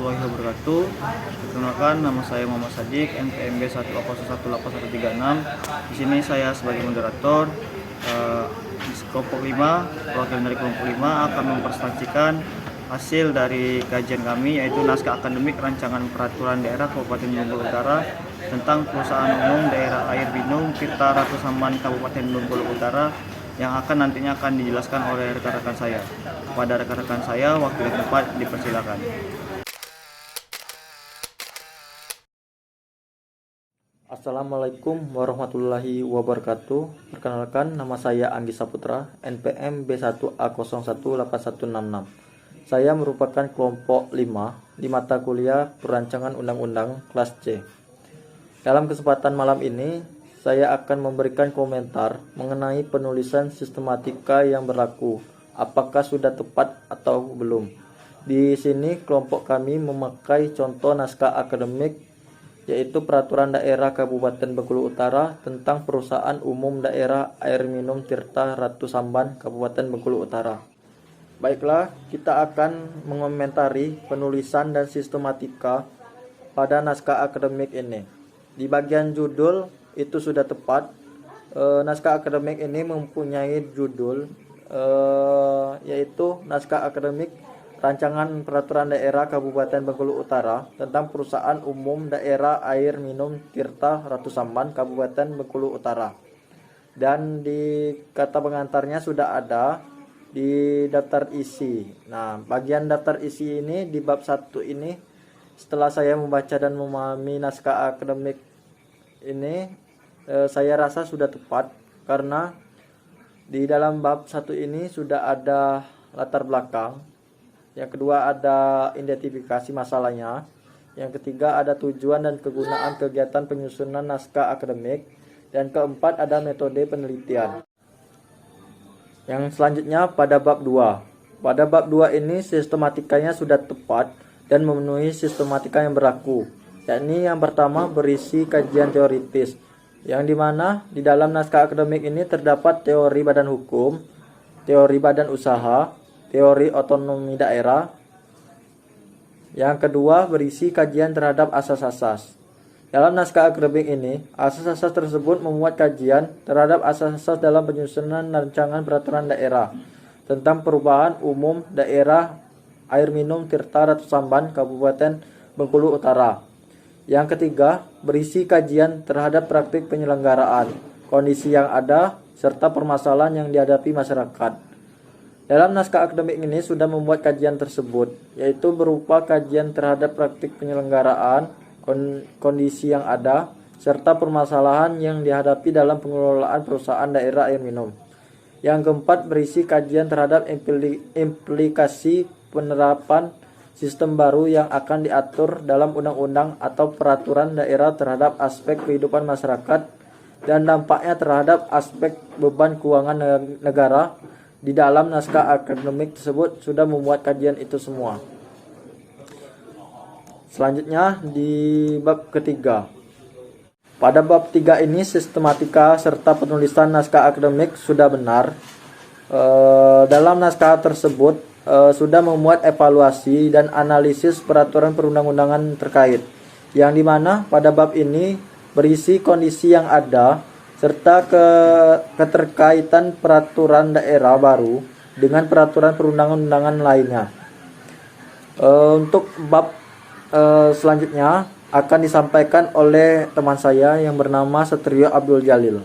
warahmatullahi wabarakatuh. Perkenalkan, nama saya Muhammad Sadiq, NPM B1011836. Di sini saya sebagai moderator di kelompok 5, perwakilan dari kelompok 5 akan mempresentasikan hasil dari kajian kami, yaitu naskah akademik rancangan peraturan daerah Kabupaten Bengkulu Utara tentang perusahaan umum daerah air minum Tirta Ratu Samban Kabupaten Bengkulu Utara, yang nantinya akan dijelaskan oleh rekan-rekan saya. Pada rekan-rekan saya, waktu yang tepat dipersilakan. Assalamualaikum warahmatullahi wabarakatuh. Perkenalkan, nama saya Anggi Saputra, NPM B1A018166. Saya merupakan kelompok 5 di mata kuliah Perancangan Undang-Undang kelas C. Dalam kesempatan malam ini, saya akan memberikan komentar mengenai penulisan sistematika yang berlaku, apakah sudah tepat atau belum. Di sini kelompok kami memakai contoh naskah akademik, yaitu Peraturan Daerah Kabupaten Bengkulu Utara tentang Perusahaan Umum Daerah Air Minum Tirta Ratu Samban Kabupaten Bengkulu Utara. Baiklah, kita akan mengomentari penulisan dan sistematika pada naskah akademik ini. Di bagian judul itu sudah tepat. Naskah akademik ini mempunyai judul yaitu naskah akademik Rancangan Peraturan Daerah Kabupaten Bengkulu Utara tentang Perusahaan Umum Daerah Air Minum Tirta Ratu Samban Kabupaten Bengkulu Utara. Dan di kata pengantarnya sudah ada di daftar isi. Nah, bagian daftar isi ini di bab 1 ini, setelah saya membaca dan memahami naskah akademik ini, saya rasa sudah tepat, karena di dalam bab 1 ini sudah ada latar belakang. Yang kedua ada identifikasi masalahnya. Yang ketiga ada tujuan dan kegunaan kegiatan penyusunan naskah akademik. Dan keempat ada metode penelitian. Yang selanjutnya pada bab 2. Pada bab 2 ini sistematikanya sudah tepat dan memenuhi sistematika yang berlaku. Yakni yang pertama berisi kajian teoritis, yang dimana di dalam naskah akademik ini terdapat teori badan hukum, teori badan usaha, teori otonomi daerah. Yang kedua berisi kajian terhadap asas-asas. Dalam naskah akademik ini, asas-asas tersebut memuat kajian terhadap asas-asas dalam penyusunan rancangan peraturan daerah tentang perubahan umum daerah air minum Tirta Ratu Samban Kabupaten Bengkulu Utara. Yang ketiga berisi kajian terhadap praktik penyelenggaraan, kondisi yang ada, serta permasalahan yang dihadapi masyarakat. Dalam naskah akademik ini sudah membuat kajian tersebut, yaitu berupa kajian terhadap praktik penyelenggaraan, kondisi yang ada, serta permasalahan yang dihadapi dalam pengelolaan perusahaan daerah air minum. Yang keempat berisi kajian terhadap implikasi penerapan sistem baru yang akan diatur dalam undang-undang atau peraturan daerah terhadap aspek kehidupan masyarakat dan dampaknya terhadap aspek beban keuangan negara. Di dalam naskah akademik tersebut sudah memuat kajian itu semua. Selanjutnya di bab ketiga. Pada bab 3 ini sistematika serta penulisan naskah akademik sudah benar. Dalam naskah tersebut sudah memuat evaluasi dan analisis peraturan perundang-undangan terkait, yang dimana pada bab ini berisi kondisi yang ada serta keterkaitan peraturan daerah baru dengan peraturan perundang-undangan lainnya. Untuk bab selanjutnya akan disampaikan oleh teman saya yang bernama Satrio Abdul Jalil.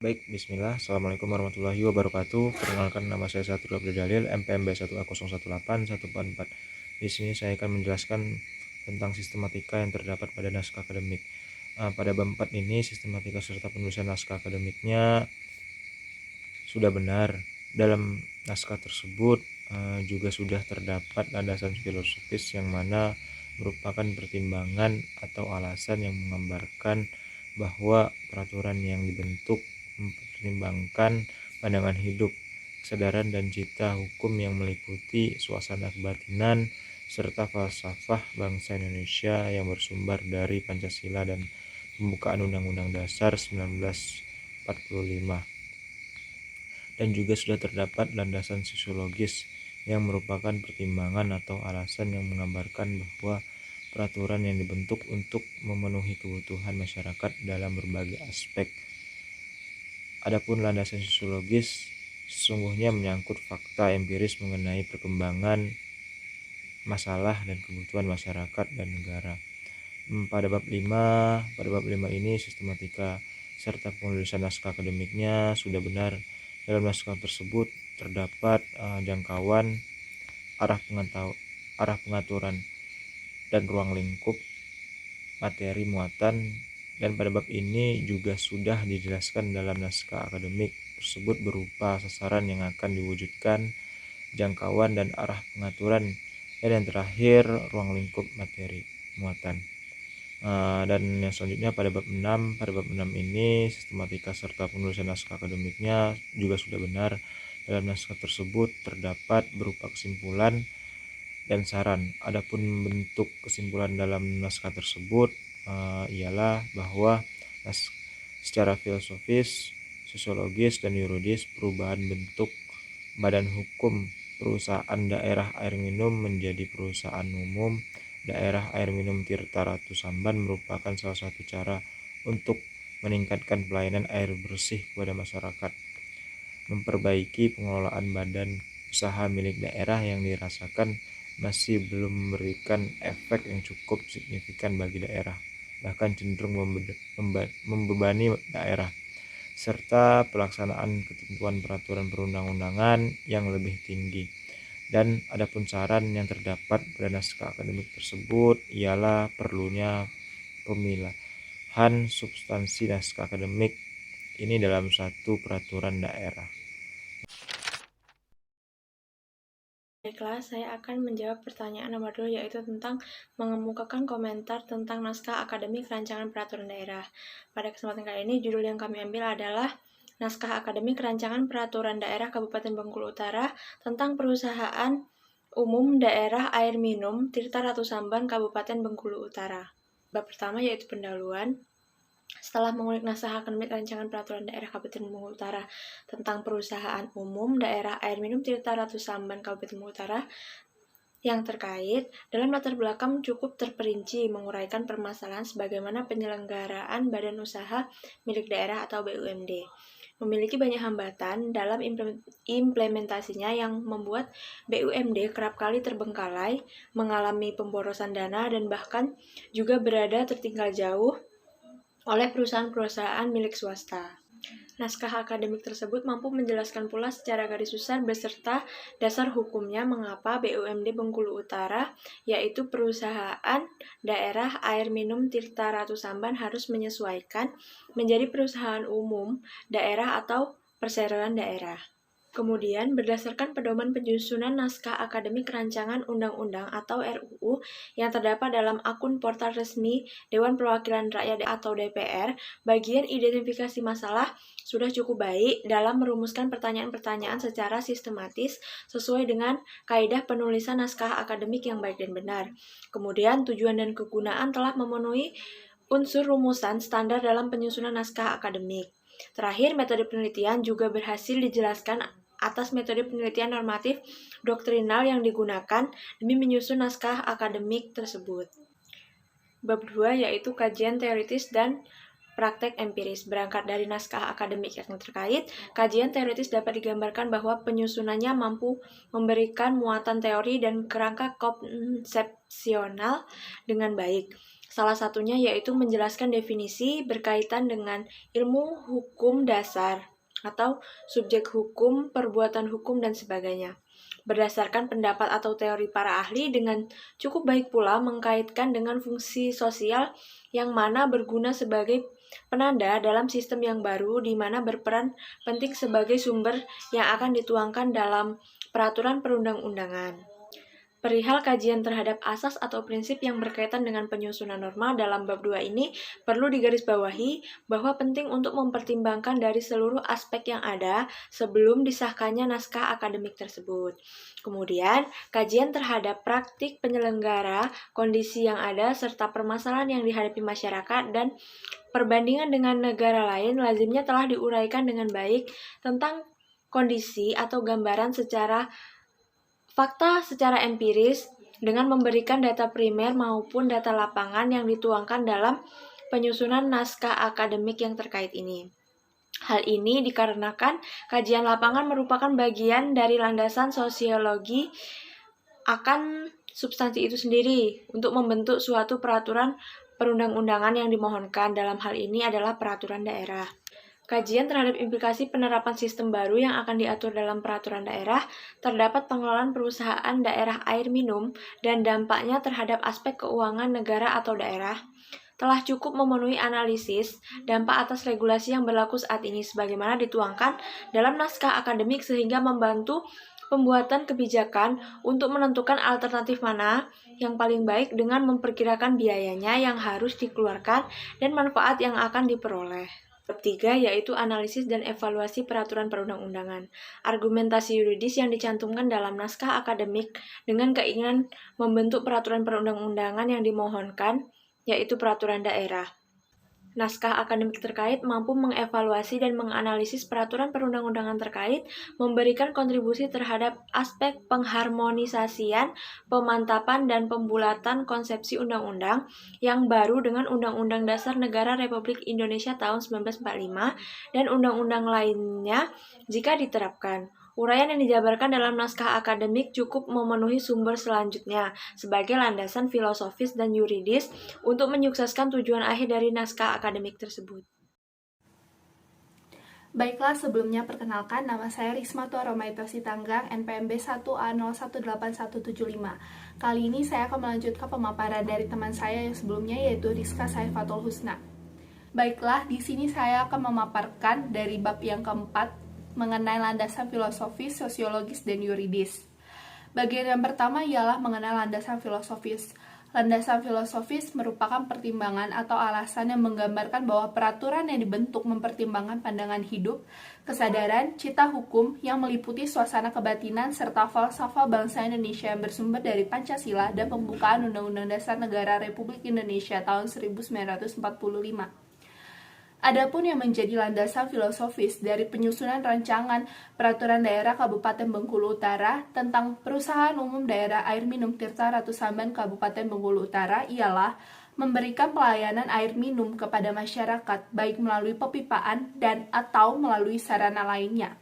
Baik, bismillah. Assalamualaikum warahmatullahi wabarakatuh. Perkenalkan, nama saya Satrio Abdul Jalil, MPM B1A018144. Di sini saya akan menjelaskan tentang sistematika yang terdapat pada naskah akademik. Pada bab 4 ini sistematika serta penulisan naskah akademiknya sudah benar. Dalam naskah tersebut juga sudah terdapat landasan filosofis yang mana merupakan pertimbangan atau alasan yang menggambarkan bahwa peraturan yang dibentuk mempertimbangkan pandangan hidup, kesadaran dan cita hukum yang meliputi suasana kebatinan serta falsafah bangsa Indonesia yang bersumber dari Pancasila dan pembukaan Undang-Undang Dasar 1945. Dan juga sudah terdapat landasan sosiologis yang merupakan pertimbangan atau alasan yang menggambarkan bahwa peraturan yang dibentuk untuk memenuhi kebutuhan masyarakat dalam berbagai aspek. Adapun landasan sosiologis sesungguhnya menyangkut fakta empiris mengenai perkembangan masalah dan kebutuhan masyarakat dan negara. Pada bab 5 ini sistematika serta penulisan naskah akademiknya sudah benar. Dalam naskah tersebut terdapat jangkauan, arah pengaturan dan ruang lingkup materi muatan, dan pada bab ini juga sudah dijelaskan dalam naskah akademik tersebut berupa sasaran yang akan diwujudkan, jangkauan dan arah pengaturan, dan yang terakhir ruang lingkup materi muatan. Dan yang selanjutnya pada bab 6 ini sistematika serta penulisan naskah akademiknya juga sudah benar. Dalam naskah tersebut terdapat berupa kesimpulan dan saran. Adapun bentuk kesimpulan dalam naskah tersebut ialah bahwa secara filosofis, sosiologis, dan yuridis perubahan bentuk badan hukum perusahaan daerah air minum menjadi perusahaan umum daerah air minum Tirta Ratu Samban merupakan salah satu cara untuk meningkatkan pelayanan air bersih kepada masyarakat, memperbaiki pengelolaan badan usaha milik daerah yang dirasakan masih belum memberikan efek yang cukup signifikan bagi daerah, bahkan cenderung membebani daerah, serta pelaksanaan ketentuan peraturan perundang-undangan yang lebih tinggi. Dan adapun saran yang terdapat pada naskah akademik tersebut ialah perlunya pemilahan substansi naskah akademik ini dalam satu peraturan daerah. Baiklah, saya akan menjawab pertanyaan nomor 2, yaitu tentang mengemukakan komentar tentang naskah akademik rancangan peraturan daerah. Pada kesempatan kali ini, judul yang kami ambil adalah Naskah Akademik Rancangan Peraturan Daerah Kabupaten Bengkulu Utara tentang Perusahaan Umum Daerah Air Minum Tirta Ratu Samban Kabupaten Bengkulu Utara. Bab pertama yaitu pendahuluan. Setelah mengulik naskah akademik rancangan peraturan daerah Kabupaten Bengkulu Utara tentang Perusahaan Umum Daerah Air Minum Tirta Ratu Samban Kabupaten Bengkulu Utara yang terkait, dalam latar belakang cukup terperinci menguraikan permasalahan sebagaimana penyelenggaraan badan usaha milik daerah atau BUMD memiliki banyak hambatan dalam implementasinya yang membuat BUMD kerap kali terbengkalai, mengalami pemborosan dana, dan bahkan juga berada tertinggal jauh oleh perusahaan-perusahaan milik swasta. Naskah akademik tersebut mampu menjelaskan pula secara garis besar beserta dasar hukumnya mengapa BUMD Bengkulu Utara, yaitu Perusahaan Daerah Air Minum Tirta Ratu Samban, harus menyesuaikan menjadi perusahaan umum daerah atau perseroan daerah. Kemudian, berdasarkan pedoman penyusunan naskah akademik rancangan undang-undang atau RUU yang terdapat dalam akun portal resmi Dewan Perwakilan Rakyat atau DPR, bagian identifikasi masalah sudah cukup baik dalam merumuskan pertanyaan-pertanyaan secara sistematis sesuai dengan kaidah penulisan naskah akademik yang baik dan benar. Kemudian, tujuan dan kegunaan telah memenuhi unsur rumusan standar dalam penyusunan naskah akademik. Terakhir, metode penelitian juga berhasil dijelaskan atas metode penelitian normatif doktrinal yang digunakan demi menyusun naskah akademik tersebut. Bab 2 yaitu kajian teoritis dan praktek empiris. Berangkat dari naskah akademik yang terkait, kajian teoritis dapat digambarkan bahwa penyusunannya mampu memberikan muatan teori dan kerangka konsepsional dengan baik. Salah satunya yaitu menjelaskan definisi berkaitan dengan ilmu hukum dasar atau subjek hukum, perbuatan hukum, dan sebagainya. Berdasarkan pendapat atau teori para ahli, dengan cukup baik pula mengkaitkan dengan fungsi sosial yang mana berguna sebagai penanda dalam sistem yang baru, di mana berperan penting sebagai sumber yang akan dituangkan dalam peraturan perundang-undangan. Perihal kajian terhadap asas atau prinsip yang berkaitan dengan penyusunan norma dalam bab 2 ini perlu digarisbawahi bahwa penting untuk mempertimbangkan dari seluruh aspek yang ada sebelum disahkannya naskah akademik tersebut. Kemudian, kajian terhadap praktik penyelenggara, kondisi yang ada, serta permasalahan yang dihadapi masyarakat dan perbandingan dengan negara lain lazimnya telah diuraikan dengan baik tentang kondisi atau gambaran secara fakta secara empiris dengan memberikan data primer maupun data lapangan yang dituangkan dalam penyusunan naskah akademik yang terkait ini. Hal ini dikarenakan kajian lapangan merupakan bagian dari landasan sosiologi akan substansi itu sendiri untuk membentuk suatu peraturan perundang-undangan yang dimohonkan. Dalam hal ini adalah peraturan daerah. Kajian terhadap implikasi penerapan sistem baru yang akan diatur dalam peraturan daerah, terdapat pengelolaan perusahaan daerah air minum dan dampaknya terhadap aspek keuangan negara atau daerah, telah cukup memenuhi analisis dampak atas regulasi yang berlaku saat ini sebagaimana dituangkan dalam naskah akademik sehingga membantu pembuatan kebijakan untuk menentukan alternatif mana yang paling baik dengan memperkirakan biayanya yang harus dikeluarkan dan manfaat yang akan diperoleh. Bab 3 yaitu analisis dan evaluasi peraturan perundang-undangan. Argumentasi yuridis yang dicantumkan dalam naskah akademik dengan keinginan membentuk peraturan perundang-undangan yang dimohonkan, yaitu peraturan daerah. Naskah akademik terkait mampu mengevaluasi dan menganalisis peraturan perundang-undangan terkait, memberikan kontribusi terhadap aspek pengharmonisasian, pemantapan, dan pembulatan konsepsi undang-undang yang baru dengan Undang-Undang Dasar Negara Republik Indonesia tahun 1945 dan undang-undang lainnya jika diterapkan. Uraian yang dijabarkan dalam naskah akademik cukup memenuhi sumber selanjutnya sebagai landasan filosofis dan yuridis untuk menyukseskan tujuan akhir dari naskah akademik tersebut. Baiklah, sebelumnya perkenalkan, nama saya Risma Tuaromaito Sitanggang, NPMB 1A018175. Kali ini saya akan melanjutkan pemaparan dari teman saya yang sebelumnya, yaitu Rizka Saifatul Husna. Baiklah, di sini saya akan memaparkan dari bab yang keempat, mengenai landasan filosofis, sosiologis, dan yuridis. Bagian yang pertama ialah mengenai landasan filosofis. Landasan filosofis merupakan pertimbangan atau alasan yang menggambarkan bahwa peraturan yang dibentuk mempertimbangkan pandangan hidup, kesadaran, cita hukum yang meliputi suasana kebatinan serta falsafah bangsa Indonesia yang bersumber dari Pancasila dan pembukaan Undang-Undang Dasar Negara Republik Indonesia tahun 1945. Adapun yang menjadi landasan filosofis dari penyusunan rancangan peraturan daerah Kabupaten Bengkulu Utara tentang Perusahaan Umum Daerah Air Minum Tirta Ratu Samban Kabupaten Bengkulu Utara ialah memberikan pelayanan air minum kepada masyarakat baik melalui pepipaan dan atau melalui sarana lainnya.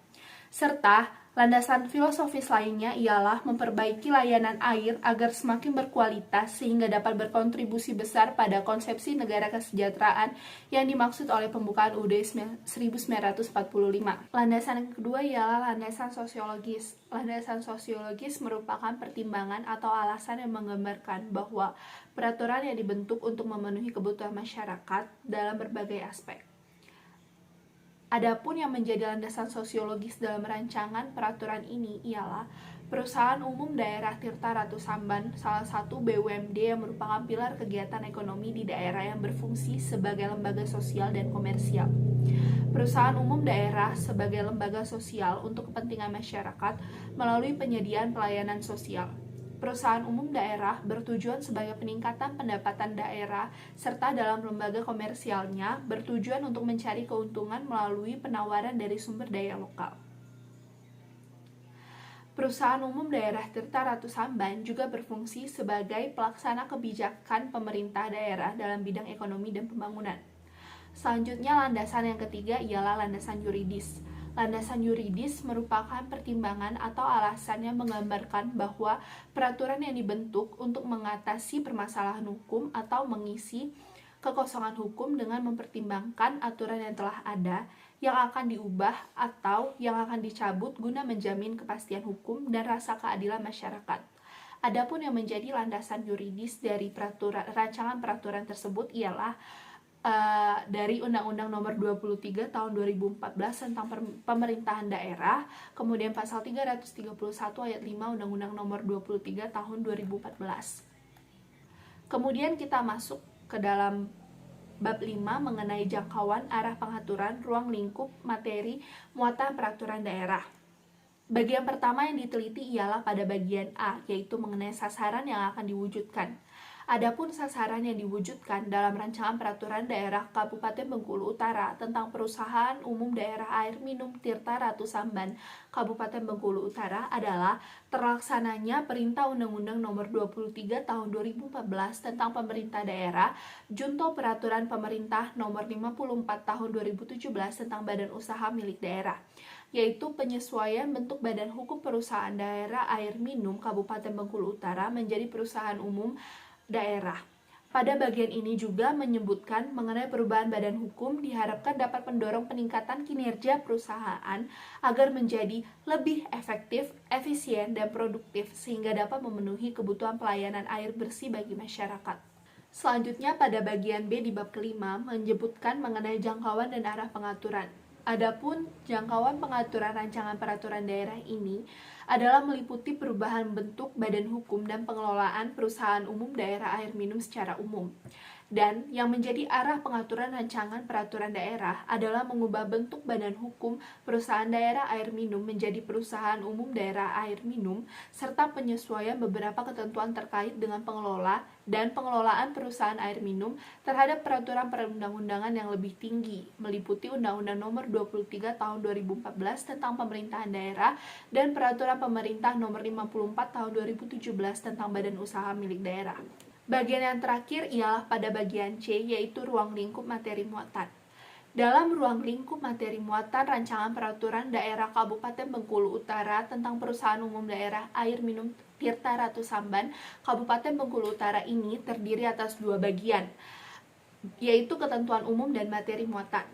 Serta landasan filosofis lainnya ialah memperbaiki layanan air agar semakin berkualitas sehingga dapat berkontribusi besar pada konsepsi negara kesejahteraan yang dimaksud oleh pembukaan UUD 1945. Landasan yang kedua ialah landasan sosiologis. Landasan sosiologis merupakan pertimbangan atau alasan yang menggambarkan bahwa peraturan yang dibentuk untuk memenuhi kebutuhan masyarakat dalam berbagai aspek. Adapun yang menjadi landasan sosiologis dalam rancangan peraturan ini ialah Perusahaan Umum Daerah Tirta Ratu Samban, salah satu BUMD yang merupakan pilar kegiatan ekonomi di daerah yang berfungsi sebagai lembaga sosial dan komersial. Perusahaan umum daerah sebagai lembaga sosial untuk kepentingan masyarakat melalui penyediaan pelayanan sosial. Perusahaan umum daerah bertujuan sebagai peningkatan pendapatan daerah serta dalam lembaga komersialnya bertujuan untuk mencari keuntungan melalui penawaran dari sumber daya lokal. Perusahaan Umum Daerah Tirta Ratu Samban juga berfungsi sebagai pelaksana kebijakan pemerintah daerah dalam bidang ekonomi dan pembangunan. Selanjutnya, landasan yang ketiga ialah landasan yuridis. Landasan yuridis merupakan pertimbangan atau alasan yang menggambarkan bahwa peraturan yang dibentuk untuk mengatasi permasalahan hukum atau mengisi kekosongan hukum dengan mempertimbangkan aturan yang telah ada, yang akan diubah atau yang akan dicabut guna menjamin kepastian hukum dan rasa keadilan masyarakat. Adapun yang menjadi landasan yuridis dari rancangan peraturan tersebut ialah dari Undang-Undang Nomor 23 Tahun 2014 tentang Pemerintahan Daerah, kemudian pasal 331 ayat 5 Undang-Undang Nomor 23 Tahun 2014. Kemudian kita masuk ke dalam bab 5 mengenai jangkauan arah pengaturan ruang lingkup materi muatan peraturan daerah. Bagian pertama yang diteliti ialah pada bagian A, yaitu mengenai sasaran yang akan diwujudkan. Adapun sasaran yang diwujudkan dalam Rancangan Peraturan Daerah Kabupaten Bengkulu Utara tentang Perusahaan Umum Daerah Air Minum Tirta Ratu Samban Kabupaten Bengkulu Utara adalah terlaksananya Perintah Undang-Undang Nomor 23 Tahun 2014 tentang Pemerintah Daerah, Junto Peraturan Pemerintah Nomor 54 Tahun 2017 tentang Badan Usaha Milik Daerah, yaitu penyesuaian bentuk badan hukum perusahaan daerah air minum Kabupaten Bengkulu Utara menjadi perusahaan umum daerah. Pada bagian ini juga menyebutkan mengenai perubahan badan hukum diharapkan dapat mendorong peningkatan kinerja perusahaan agar menjadi lebih efektif, efisien, dan produktif sehingga dapat memenuhi kebutuhan pelayanan air bersih bagi masyarakat. Selanjutnya pada bagian B di bab kelima menyebutkan mengenai jangkauan dan arah pengaturan. Adapun jangkauan pengaturan rancangan peraturan daerah ini adalah meliputi perubahan bentuk badan hukum dan pengelolaan perusahaan umum daerah air minum secara umum. Dan yang menjadi arah pengaturan rancangan peraturan daerah adalah mengubah bentuk badan hukum perusahaan daerah air minum menjadi perusahaan umum daerah air minum, serta penyesuaian beberapa ketentuan terkait dengan pengelola dan pengelolaan perusahaan air minum terhadap peraturan perundang-undangan yang lebih tinggi, meliputi Undang-Undang Nomor 23 Tahun 2014 tentang Pemerintahan Daerah dan Peraturan Pemerintah Nomor 54 Tahun 2017 tentang Badan Usaha Milik Daerah. Bagian yang terakhir ialah pada bagian C, yaitu ruang lingkup materi muatan. Dalam ruang lingkup materi muatan Rancangan Peraturan Daerah Kabupaten Bengkulu Utara tentang Perusahaan Umum Daerah Air Minum Tirta Ratu Samban Kabupaten Bengkulu Utara ini terdiri atas dua bagian, yaitu ketentuan umum dan materi muatan.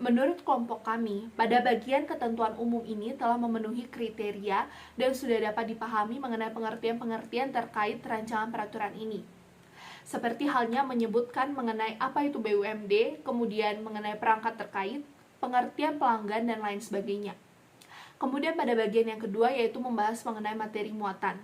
Menurut kelompok kami, pada bagian ketentuan umum ini telah memenuhi kriteria dan sudah dapat dipahami mengenai pengertian-pengertian terkait rancangan peraturan ini. Seperti halnya menyebutkan mengenai apa itu BUMD, kemudian mengenai perangkat terkait, pengertian pelanggan, dan lain sebagainya. Kemudian pada bagian yang kedua yaitu membahas mengenai materi muatan.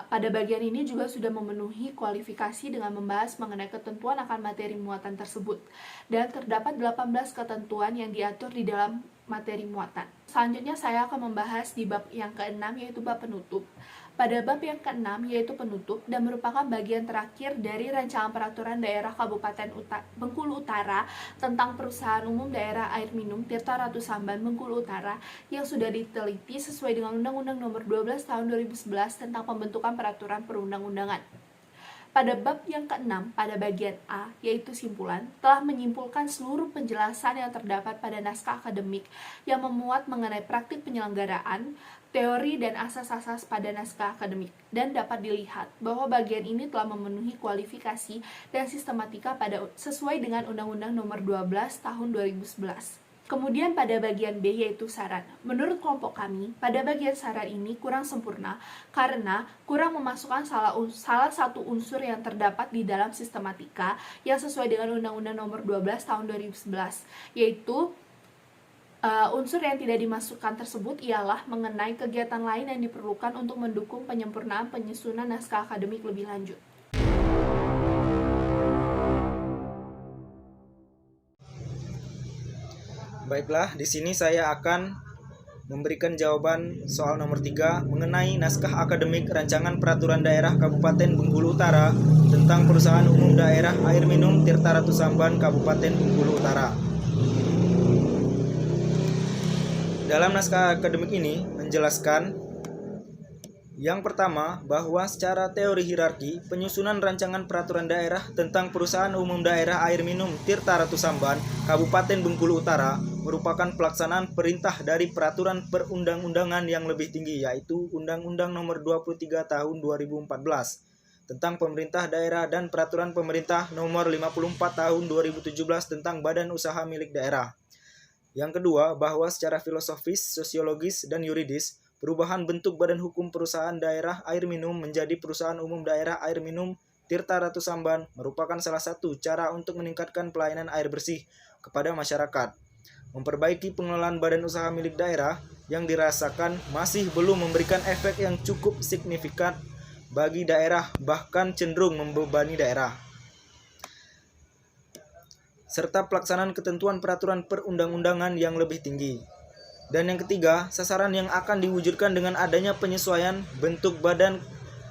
Pada bagian ini juga sudah memenuhi kualifikasi dengan membahas mengenai ketentuan akan materi muatan tersebut. Dan terdapat 18 ketentuan yang diatur di dalam materi muatan. Selanjutnya saya akan membahas di bab yang ke-6 yaitu bab penutup. Pada bab yang ke-6 yaitu penutup dan merupakan bagian terakhir dari Rancangan Peraturan Daerah Kabupaten Bengkulu Utara tentang Perusahaan Umum Daerah Air Minum Tirta Ratu Samban Bengkulu Utara yang sudah diteliti sesuai dengan Undang-Undang Nomor 12 Tahun 2011 tentang pembentukan peraturan perundang-undangan. Pada bab yang ke-6, pada bagian A, yaitu simpulan, telah menyimpulkan seluruh penjelasan yang terdapat pada naskah akademik yang memuat mengenai praktik penyelenggaraan, teori dan asas-asas pada naskah akademik, dan dapat dilihat bahwa bagian ini telah memenuhi kualifikasi dan sistematika sesuai dengan Undang-Undang Nomor 12 Tahun 2011. Kemudian pada bagian B yaitu saran. Menurut kelompok kami, pada bagian saran ini kurang sempurna karena kurang memasukkan salah satu unsur yang terdapat di dalam sistematika yang sesuai dengan Undang-Undang Nomor 12 Tahun 2011, yaitu unsur yang tidak dimasukkan tersebut ialah mengenai kegiatan lain yang diperlukan untuk mendukung penyempurnaan penyusunan naskah akademik lebih lanjut. Baiklah, di sini saya akan memberikan jawaban soal nomor 3 mengenai naskah akademik Rancangan Peraturan Daerah Kabupaten Bengkulu Utara tentang Perusahaan Umum Daerah Air Minum Tirta Ratu Samban Kabupaten Bengkulu Utara. Dalam naskah akademik ini menjelaskan yang pertama, bahwa secara teori hierarki, penyusunan rancangan peraturan daerah tentang Perusahaan Umum Daerah Air Minum Tirta Ratu Samban, Kabupaten Bengkulu Utara, merupakan pelaksanaan perintah dari peraturan perundang-undangan yang lebih tinggi, yaitu Undang-Undang Nomor 23 Tahun 2014 tentang Pemerintah Daerah dan Peraturan Pemerintah Nomor 54 Tahun 2017 tentang Badan Usaha Milik Daerah. Yang kedua, bahwa secara filosofis, sosiologis, dan yuridis, perubahan bentuk badan hukum perusahaan daerah air minum menjadi Perusahaan Umum Daerah Air Minum Tirta Ratu Samban merupakan salah satu cara untuk meningkatkan pelayanan air bersih kepada masyarakat, memperbaiki pengelolaan badan usaha milik daerah yang dirasakan masih belum memberikan efek yang cukup signifikan bagi daerah, bahkan cenderung membebani daerah, serta pelaksanaan ketentuan peraturan perundang-undangan yang lebih tinggi. Dan yang ketiga, sasaran yang akan diwujudkan dengan adanya penyesuaian bentuk badan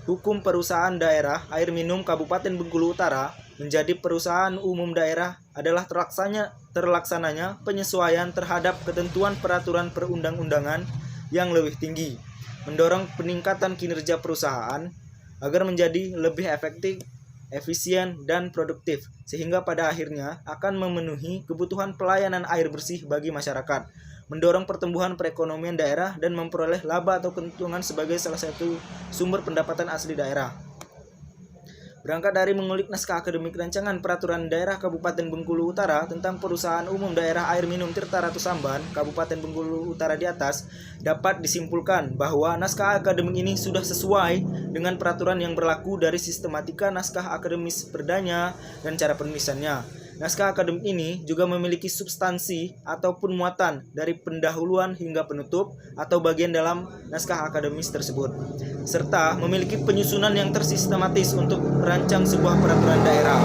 Hukum Perusahaan Daerah Air Minum Kabupaten Bengkulu Utara menjadi perusahaan umum daerah adalah terlaksananya penyesuaian terhadap ketentuan peraturan perundang-undangan yang lebih tinggi, mendorong peningkatan kinerja perusahaan agar menjadi lebih efektif, efisien, dan produktif, sehingga pada akhirnya akan memenuhi kebutuhan pelayanan air bersih bagi masyarakat, mendorong pertumbuhan perekonomian daerah, dan memperoleh laba atau keuntungan sebagai salah satu sumber pendapatan asli daerah. Berangkat dari mengulik naskah akademik rancangan peraturan daerah Kabupaten Bengkulu Utara tentang Perusahaan Umum Daerah Air Minum Tirta Ratu Samban, Kabupaten Bengkulu Utara di atas, dapat disimpulkan bahwa naskah akademik ini sudah sesuai dengan peraturan yang berlaku dari sistematika naskah akademis perdanya dan cara penulisannya. Naskah akademik ini juga memiliki substansi ataupun muatan dari pendahuluan hingga penutup atau bagian dalam naskah akademis tersebut, serta memiliki penyusunan yang tersistematis untuk merancang sebuah peraturan daerah.